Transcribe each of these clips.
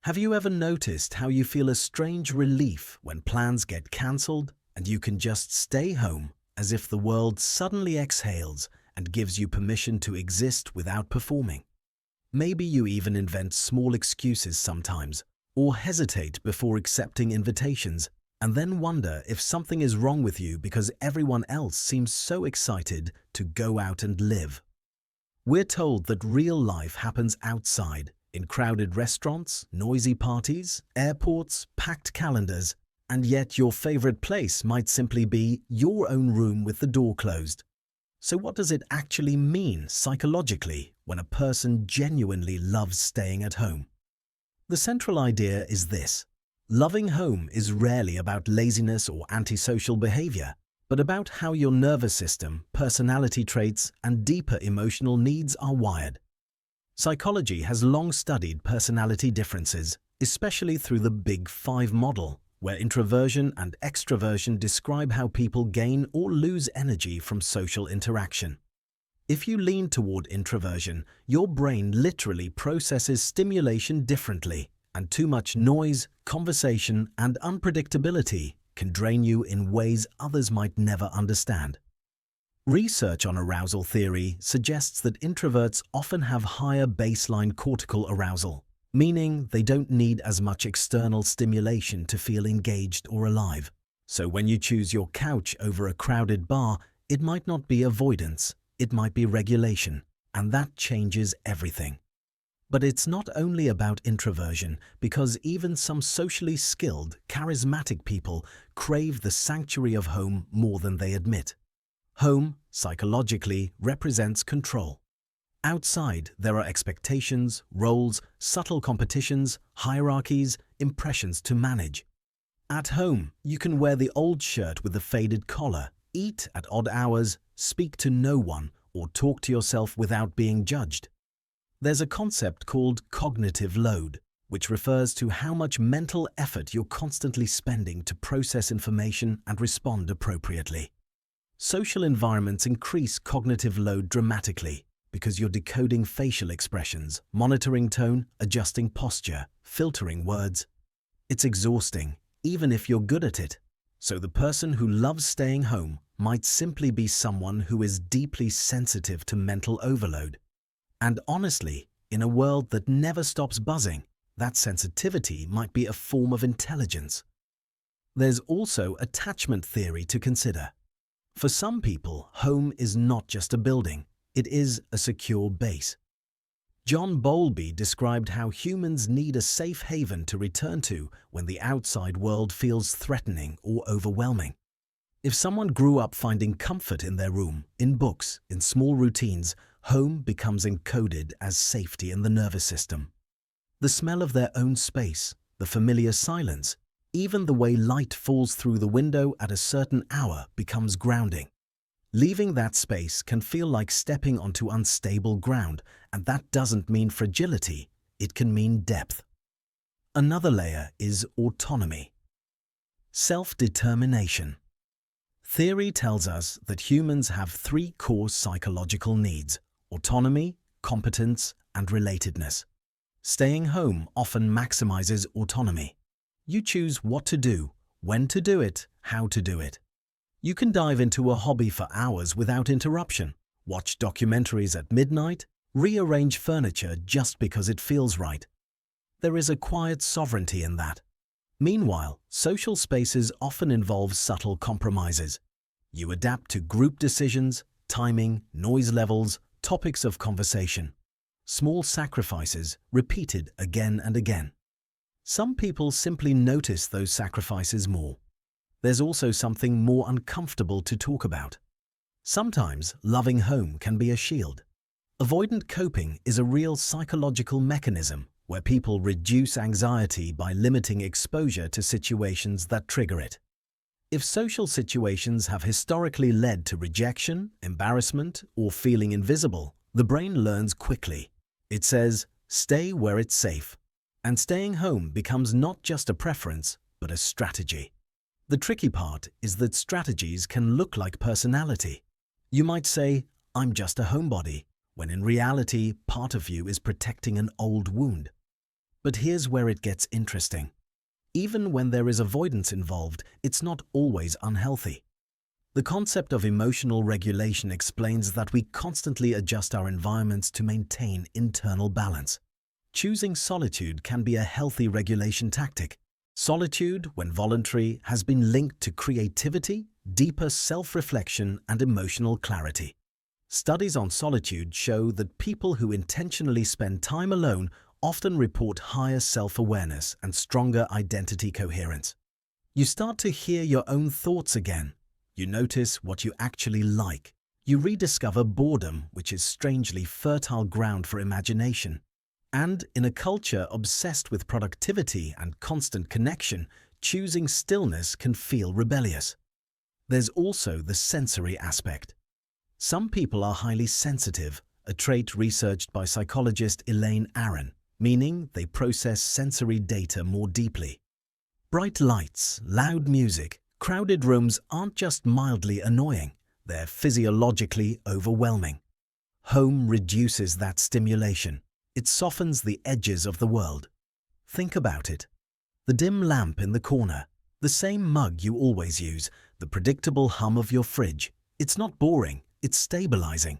Have you ever noticed how you feel a strange relief when plans get cancelled and you can just stay home, as if the world suddenly exhales and gives you permission to exist without performing? Maybe you even invent small excuses sometimes, or hesitate before accepting invitations, and then wonder if something is wrong with you because everyone else seems so excited to go out and live. We're told that real life happens outside, in crowded restaurants, noisy parties, airports, packed calendars, and yet your favorite place might simply be your own room with the door closed. So what does it actually mean psychologically when a person genuinely loves staying at home? The central idea is this: loving home is rarely about laziness or antisocial behavior, but about how your nervous system, personality traits, and deeper emotional needs are wired. Psychology has long studied personality differences, especially through the Big Five model, where introversion and extraversion describe how people gain or lose energy from social interaction. If you lean toward introversion, your brain literally processes stimulation differently, and too much noise, conversation, and unpredictability can drain you in ways others might never understand. Research on arousal theory suggests that introverts often have higher baseline cortical arousal, meaning they don't need as much external stimulation to feel engaged or alive. So when you choose your couch over a crowded bar, it might not be avoidance, it might be regulation, and that changes everything. But it's not only about introversion, because even some socially skilled, charismatic people crave the sanctuary of home more than they admit. Home, psychologically, represents control. Outside, there are expectations, roles, subtle competitions, hierarchies, impressions to manage. At home, you can wear the old shirt with the faded collar, eat at odd hours, speak to no one, or talk to yourself without being judged. There's a concept called cognitive load, which refers to how much mental effort you're constantly spending to process information and respond appropriately. Social environments increase cognitive load dramatically because you're decoding facial expressions, monitoring tone, adjusting posture, filtering words. It's exhausting, even if you're good at it. So the person who loves staying home might simply be someone who is deeply sensitive to mental overload. And honestly, in a world that never stops buzzing, that sensitivity might be a form of intelligence. There's also attachment theory to consider. For some people, home is not just a building, it is a secure base. John Bowlby described how humans need a safe haven to return to when the outside world feels threatening or overwhelming. If someone grew up finding comfort in their room, in books, in small routines, home becomes encoded as safety in the nervous system. The smell of their own space, the familiar silence, even the way light falls through the window at a certain hour becomes grounding. Leaving that space can feel like stepping onto unstable ground, and that doesn't mean fragility, it can mean depth. Another layer is autonomy. Self-determination. Theory tells us that humans have three core psychological needs: autonomy, competence, and relatedness. Staying home often maximizes autonomy. You choose what to do, when to do it, how to do it. You can dive into a hobby for hours without interruption, watch documentaries at midnight, rearrange furniture just because it feels right. There is a quiet sovereignty in that. Meanwhile, social spaces often involve subtle compromises. You adapt to group decisions, timing, noise levels, topics of conversation. Small sacrifices repeated again and again. Some people simply notice those sacrifices more. There's also something more uncomfortable to talk about. Sometimes loving home can be a shield. Avoidant coping is a real psychological mechanism where people reduce anxiety by limiting exposure to situations that trigger it. If social situations have historically led to rejection, embarrassment, or feeling invisible, the brain learns quickly. It says, stay where it's safe. And staying home becomes not just a preference, but a strategy. The tricky part is that strategies can look like personality. You might say, I'm just a homebody, when in reality, part of you is protecting an old wound. But here's where it gets interesting. Even when there is avoidance involved, it's not always unhealthy. The concept of emotional regulation explains that we constantly adjust our environments to maintain internal balance. Choosing solitude can be a healthy regulation tactic. Solitude, when voluntary, has been linked to creativity, deeper self-reflection, and emotional clarity. Studies on solitude show that people who intentionally spend time alone often report higher self-awareness and stronger identity coherence. You start to hear your own thoughts again. You notice what you actually like. You rediscover boredom, which is strangely fertile ground for imagination. And in a culture obsessed with productivity and constant connection, choosing stillness can feel rebellious. There's also the sensory aspect. Some people are highly sensitive, a trait researched by psychologist Elaine Aron, meaning they process sensory data more deeply. Bright lights, loud music, crowded rooms aren't just mildly annoying, they're physiologically overwhelming. Home reduces that stimulation. It softens the edges of the world. Think about it. The dim lamp in the corner, the same mug you always use, the predictable hum of your fridge. It's not boring, it's stabilizing.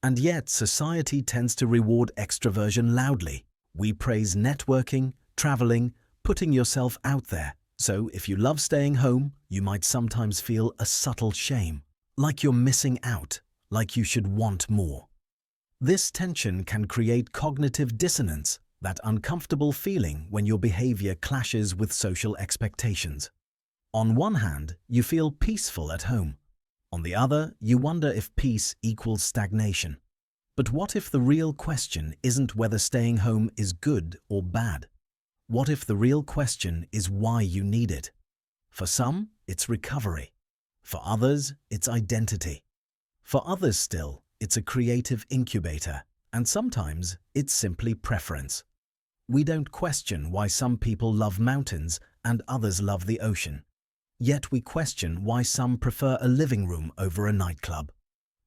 And yet society tends to reward extraversion loudly. We praise networking, traveling, putting yourself out there. So if you love staying home, you might sometimes feel a subtle shame, like you're missing out, like you should want more. This tension can create cognitive dissonance, that uncomfortable feeling when your behavior clashes with social expectations. On one hand, you feel peaceful at home. On the other, you wonder if peace equals stagnation. But what if the real question isn't whether staying home is good or bad? What if the real question is why you need it? For some, it's recovery. For others, it's identity. For others still, it's a creative incubator. And sometimes, it's simply preference. We don't question why some people love mountains and others love the ocean. Yet we question why some prefer a living room over a nightclub.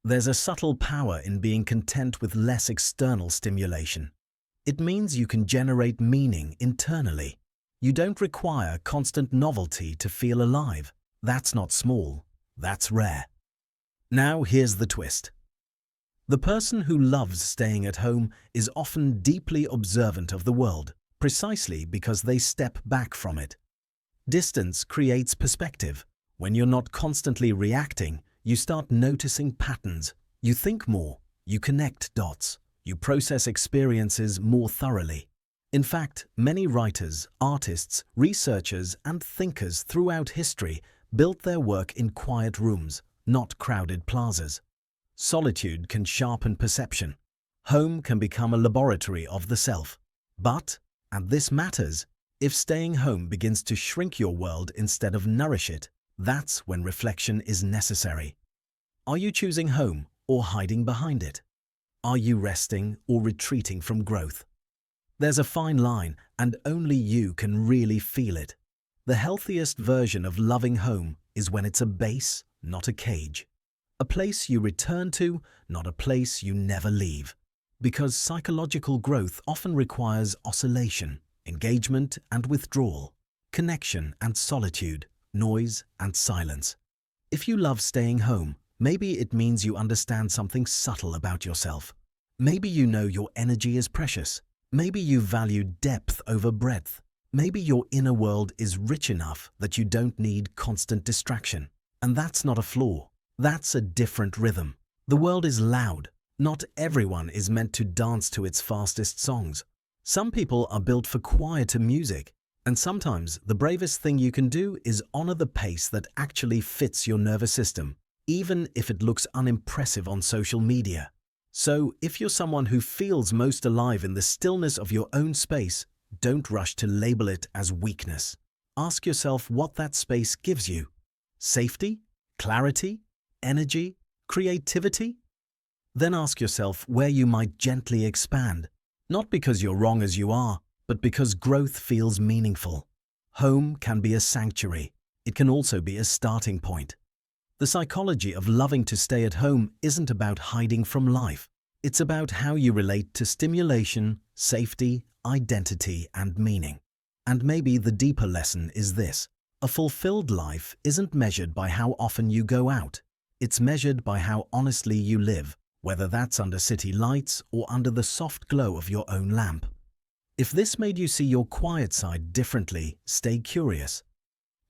There's a subtle power in being content with less external stimulation. It means you can generate meaning internally. You don't require constant novelty to feel alive. That's not small, that's rare. Now here's the twist. The person who loves staying at home is often deeply observant of the world, precisely because they step back from it. Distance creates perspective. When you're not constantly reacting, you start noticing patterns. You think more, you connect dots, you process experiences more thoroughly. In fact, many writers, artists, researchers, and thinkers throughout history built their work in quiet rooms, not crowded plazas. Solitude can sharpen perception. Home can become a laboratory of the self. But, and this matters, if staying home begins to shrink your world instead of nourish it, that's when reflection is necessary. Are you choosing home or hiding behind it? Are you resting or retreating from growth? There's a fine line, and only you can really feel it. The healthiest version of loving home is when it's a base, not a cage. A place you return to, not a place you never leave. Because psychological growth often requires oscillation, engagement and withdrawal, connection and solitude, noise and silence. If you love staying home, maybe it means you understand something subtle about yourself. Maybe you know your energy is precious. Maybe you value depth over breadth. Maybe your inner world is rich enough that you don't need constant distraction. And that's not a flaw. That's a different rhythm. The world is loud. Not everyone is meant to dance to its fastest songs. Some people are built for quieter music. And sometimes the bravest thing you can do is honor the pace that actually fits your nervous system, even if it looks unimpressive on social media. So, if you're someone who feels most alive in the stillness of your own space, don't rush to label it as weakness. Ask yourself what that space gives you. Safety? Clarity? Energy? Creativity? Then ask yourself where you might gently expand. Not because you're wrong as you are, but because growth feels meaningful. Home can be a sanctuary. It can also be a starting point. The psychology of loving to stay at home isn't about hiding from life. It's about how you relate to stimulation, safety, identity, and meaning. And maybe the deeper lesson is this: a fulfilled life isn't measured by how often you go out. It's measured by how honestly you live, whether that's under city lights or under the soft glow of your own lamp. If this made you see your quiet side differently, stay curious.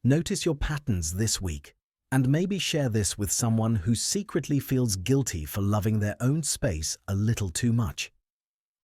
Notice your patterns this week, and maybe share this with someone who secretly feels guilty for loving their own space a little too much.